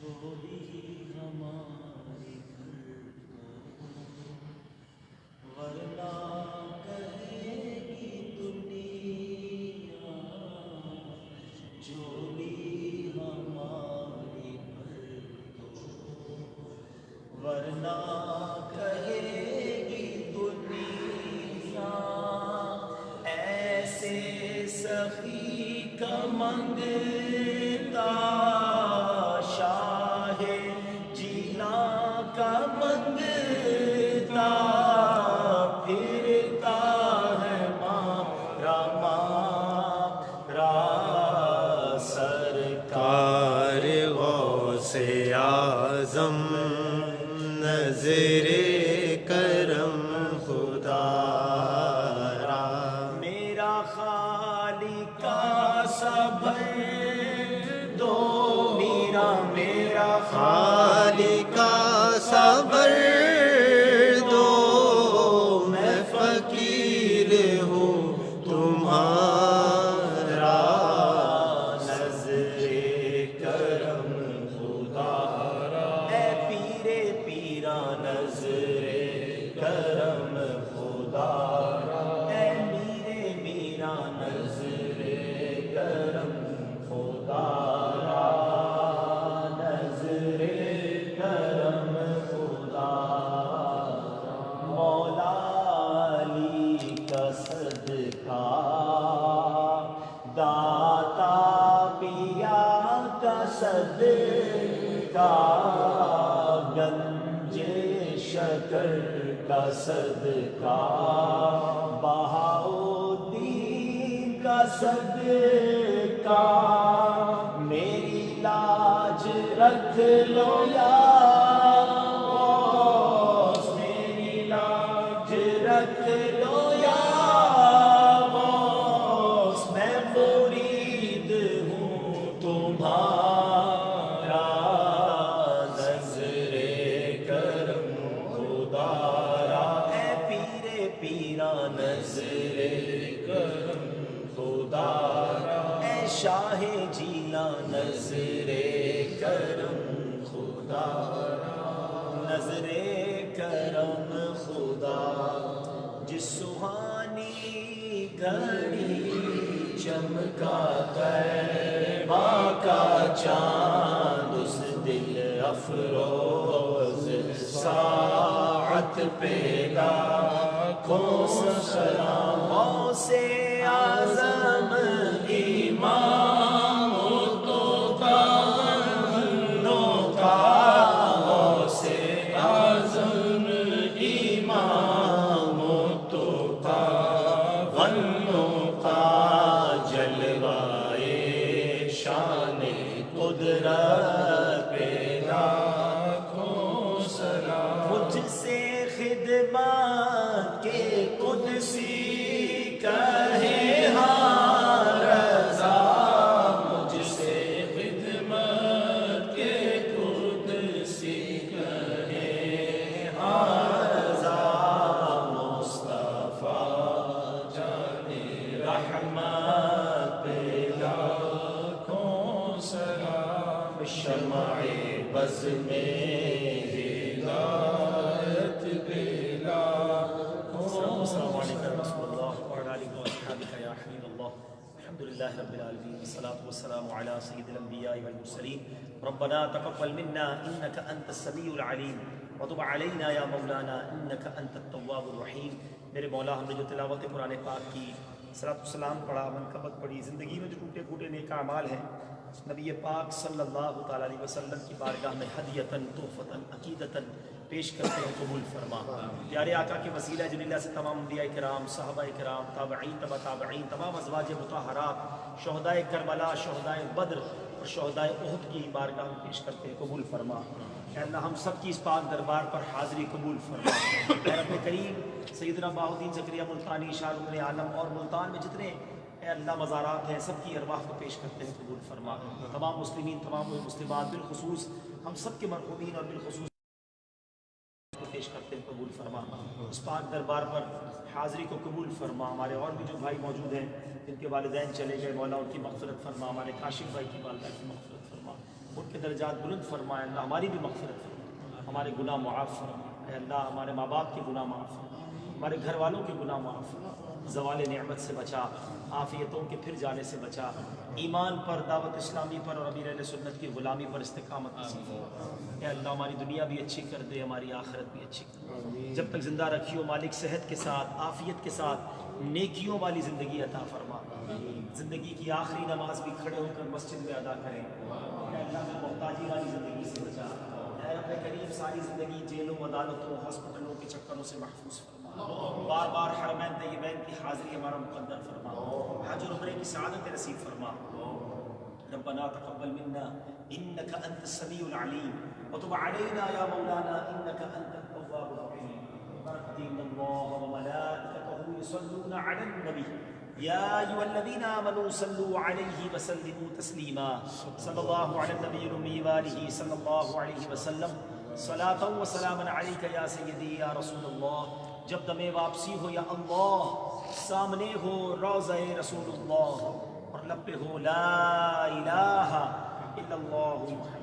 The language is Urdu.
چھوڑی ہماری گھر کو، ورنہ کہے گی دنیا جھولی ہماری بھر دو، ورنہ کہے گی دنیا ایسے سخی کا منگتا شاہ جینا کا منگتا پھرتا ہے مارا سرکار غوث اعظم نظر کرم خدا را، میرا خالق کا صبر دو، میرا خالق کا صبر دو، میں فقیر ہوں تمہارا، نظر کرم خدا را، اے پیرا نظر کرم خدا را، اے میرا نظر کرم خدا را، نظر کرم خدا را، مولا علی کا صدقہ داتا پیا کا صدقہ، گنج شکر کا صدقہ، بہاؤدین کا صدقہ، میری لاج رکھ لو یا غوث، میری لاج رکھ لو یا غوث، میں مرید ہوں تمہارا، نظر کرم خدا را، اے پیرا نظر کرم خدا را، اے شاہ جیلا نظر کرم خدا را، نظر کرم خدا، جس سہانی گھڑی چمکا طیبہ کا چاند، اس دل افروز ساعت پہ لاکھوں سلام، غوث اعظم امام تو غنوں کا، غوث اعظم امام تو غنوں کا، جلوائے شان قدرت پہ لاکھوں سلام، مجھ سے خدمت کے قدسی کہے ہاں رضا، مجھ سے خدمت کے قدسی کہے ہاں رضا، مصطفیٰ جان رحمت پہ لاکھوں سلام، شمع بز میں ہدایت پہ لاکھوں، السلام علیکم رسول اللہ وعلی آلہ وصحبہ یا حبیب اللہ، الحمد للہ رب العالمین، والصلاة والسلام علی سید الانبیاء والمرسلین، ربنا تقبل منا انک انت السمیع العلیم وتب علینا یا مولانا انک انت التواب الرحیم۔ میرے مولا، ہم نے جو تلاوت قرآن پاک کی، صلاۃ والسلام پڑھا، منقبت پڑھی، زندگی میں جو ٹوٹے پھوٹے نیک اعمال ہیں، نبی پاک صلی اللہ تعالیٰ علیہ وسلم کی بارگاہ میں ہدیتاً تحفتاً عقیدتاً پیش کرتے ہیں، قبول فرما۔ پیارے آقا کے وسیلہ جلیلہ سے تمام انبیاء کرام، صحابہ کرام، تابعین، تبع تابعین، تمام ازواج مطہرات، شہدائے کربلا، شہدائے بدر اور شہدائے احد کی بارگاہ میں پیش کرتے ہیں، قبول فرما۔ اے اللہ، ہم سب کی اس پاک دربار پر حاضری قبول فرما۔ اے رب کریم، سیدنا بہاؤدین زکریا ملتانی، شاہ رکن عالم اور ملتان میں جتنے اے اللہ مزارات ہیں، سب کی ارواح کو پیش کرتے ہیں، قبول فرما۔ تمام مسلمین، تمام مسلمات، بالخصوص ہم سب کے مرحومین اور بالخصوص کو پیش کرتے ہیں، قبول فرما۔ اس پاک دربار پر حاضری کو قبول فرما۔ ہمارے اور بھی جو بھائی موجود ہیں جن کے والدین چلے گئے، مولا ان کی مغفرت فرما۔ ہمارے کاشف بھائی کی والدہ کی مغفرت فرما۔ ان کے درجات بلند فرمائے اللہ، ہماری بھی مغفرت فرما، ہمارے گناہ معاف فرما اے اللہ، ہمارے ماں باپ کے گناہ معاف فرما، ہمارے گھر والوں کے گناہ معاف فرما، زوال نعمت سے بچا، عافیتوں کے پھر جانے سے بچا، ایمان پر، دعوت اسلامی پر اور امیر اہل سنت کی غلامی پر استقامت نصیب فرما اے اللہ، ہماری دنیا بھی اچھی کر دے، ہماری آخرت بھی اچھی کر دے، جب تک زندہ رکھی ہو مالک صحت کے ساتھ، عافیت کے ساتھ نیکیوں والی زندگی عطا فرما، زندگی کی آخری نماز بھی کھڑے ہو کر مسجد میں ادا کریں اے اللہ، میں محتاجی والی زندگی سے بچا اے رب کریم، ساری زندگی جیلوں، عدالتوں، ہاسپٹلوں کے چکروں سے محفوظ فرما، بار بار حرمین طیبین کی حاضری ہمارا مقدر فرما، حج اور عمرے کی سعادت نصیب فرما، ربنا تقبل منا انك انت السميع العليم وتب علينا يا مولانا انك انت التواب الرحيم، ان الله وملائكته يصلون على النبي يا ايها الذين امنوا صلوا عليه وسلموا تسليما، صلى الله على النبي الامي واله صلى الله عليه وسلم، صلاة و سلاما عليك يا سيدي يا رسول اللہ، جب دم واپسی ہو یا اللہ، سامنے ہو روضہ رسول اللہ اور لب پہ ہو لا الہ الا اللہ محمد